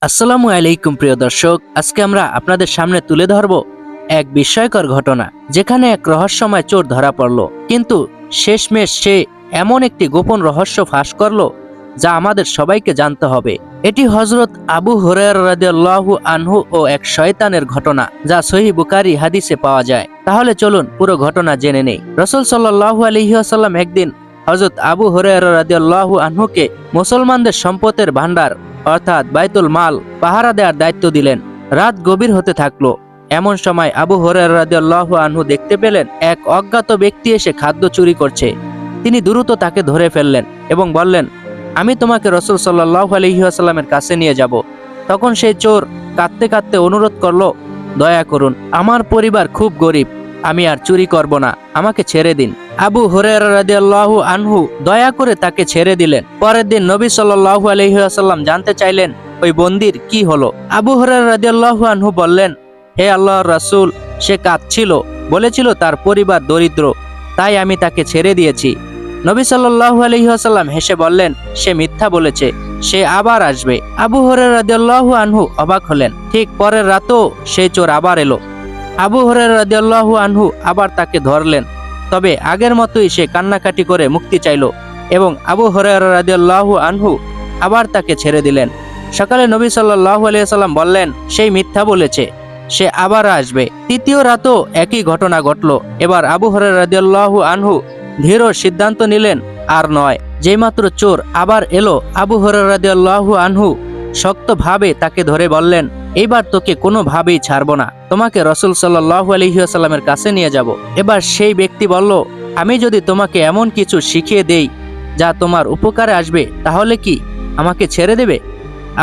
আসসালামু আলাইকুম প্রিয় দর্শক, আজকে আমরা আপনাদের সামনে তুলে ধরব এক বিস্ময়কর ঘটনা, যেখানে এক রহস্যময় চোর ধরা পড়ল, কিন্তু শেষমেশ সে এমন একটি গোপন রহস্য ফাঁস করল যা আমাদের সবাইকে জানতে হবে। এটি হযরত আবু হুরায়রা রাদিয়াল্লাহু আনহু ও এক শয়তানের ঘটনা, যা সহিহ বুখারী হাদিসে পাওয়া যায়। তাহলে চলুন পুরো ঘটনা জেনে নেই। রাসূল সাল্লাল্লাহু আলাইহি ওয়াসাল্লাম একদিন হযরত আবু হুরায়রা রাদিয়াল্লাহু আনহুকে মুসলমানদের সম্পদের ভান্ডার অর্থাৎ বাইতুল মাল পাহারা দেওয়ার দায়িত্ব দিলেন। রাত গভীর হতে থাকলো। এমন সময় আবু হুরায়রা রাদিয়াল্লাহু আনহু দেখতে পেলেন এক অজ্ঞাত ব্যক্তি এসে খাদ্য চুরি করছে। তিনি দ্রুত তাকে ধরে ফেললেন এবং বললেন, আমি তোমাকে রাসূল সাল্লাল্লাহু আলাইহি ওয়াসাল্লামের কাছে নিয়ে যাব। তখন সেই চোর কাঁদতে কাঁদতে অনুরোধ করলো, দয়া করুন, আমার পরিবার খুব গরিব, আমি আর চুরি করব না, আমাকে ছেড়ে দিন। আবু হুরায়রা রাদিয়াল্লাহু আনহু দয়া করে তাকে ছেড়ে দিলেন। পরের দিন নবী সাল্লাল্লাহু আলাইহি ওয়াসাল্লাম জানতে চাইলেন ওই বন্দির কি হলো। আবু হুরায়রা রাদিয়াল্লাহু আনহু বললেন, হে আল্লাহর রাসূল, সে কাঁদছিল, বলেছিল তার পরিবার দরিদ্র, তাই আমি তাকে ছেড়ে দিয়েছি। নবী সাল্লাল্লাহু আলাইহি ওয়াসাল্লাম হেসে বললেন, সে মিথ্যা বলেছে, সে আবার আসবে। আবু হুরায়রা রাদিয়াল্লাহু আনহু অবাক হলেন। ঠিক পরের রাতও সেই চোর আবার এলো। আবু হুরায়রা রাদিয়াল্লাহু আনহু আবার তাকে ধরলেন, তবে আগের মতোই সে কান্নাকাটি করে মুক্তি চাইল এবং আবু হুরায়রা রাদিয়াল্লাহু আনহু আবার তাকে ছেড়ে দিলেন। সকালে নবী সাল্লাল্লাহু আলাইহি ওয়াসাল্লাম বললেন, সেই মিথ্যা বলেছে, সে আবার আসবে। তৃতীয় রাতও একই ঘটনা ঘটল। এবার আবু হুরায়রা রাদিয়াল্লাহু আনহু দৃঢ় সিদ্ধান্ত নিলেন, আর নয়। যেইমাত্র চোর আবার এলো, আবু হুরায়রা রাদিয়াল্লাহু আনহু শক্তভাবে তাকে ধরে বললেন, এইবার তোকে কোনোভাবেই ছাড়বো না, তোমাকে রাসূল সাল্লাল্লাহু আলাইহি ওয়াসাল্লামের কাছে নিয়ে যাব। এবার সেই ব্যক্তি বলল, আমি যদি তোমাকে এমন কিছু শিখিয়ে দেই যা তোমার উপকারে আসবে, তাহলে কি আমাকে ছেড়ে দেবে?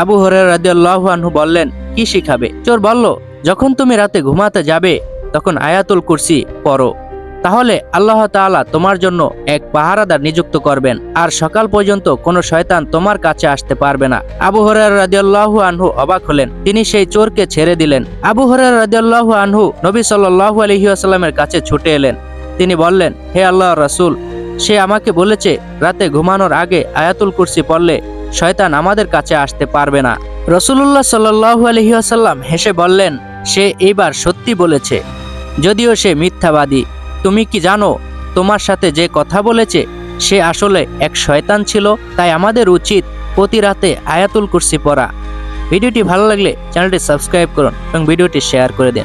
আবু হুরায়রা রাদিয়াল্লাহু আনহু বললেন, কি শিখাবে? চোর বলল, যখন তুমি রাতে ঘুমাতে যাবে তখন আয়াতুল কুরসি পড়ো, তাহলে আল্লাহ তাআলা তোমার জন্য এক পাহারাদার নিযুক্ত করবেন, আর সকাল পর্যন্ত কোনো শয়তান তোমার কাছে আসতে পারবে না। আবু হুরায়রা রাদিয়াল্লাহু আনহু অবাক হলেন। তিনি সেই চোরকে ছেড়ে দিলেন। আবু হুরায়রা রাদিয়াল্লাহু আনহু নবী সাল্লাল্লাহু আলাইহি ওয়াসাল্লামের কাছে ছুটে এলেন। তিনি বললেন, হে আল্লাহর রাসূল, সে আমাকে বলেছে রাতে ঘুমানোর আগে আয়াতুল কুরসি পড়লে শয়তান আমাদের কাছে আসতে পারবে না। রাসূলুল্লাহ সাল্লাল্লাহু আলাইহি ওয়াসাল্লাম হেসে বললেন, সে এইবার সত্যি বলেছে, যদিও সে মিথ্যাবাদী। তুমি কি জানো, তোমার সাথে যে কথা বলেছে সে আসলে এক শয়তান ছিল। তাই আমাদের উচিত প্রতি রাতে আয়াতুল কুরসি পড়া। ভিডিওটি ভালো লাগলে চ্যানেলটি সাবস্ক্রাইব করুন এবং ভিডিওটি শেয়ার করে দিন।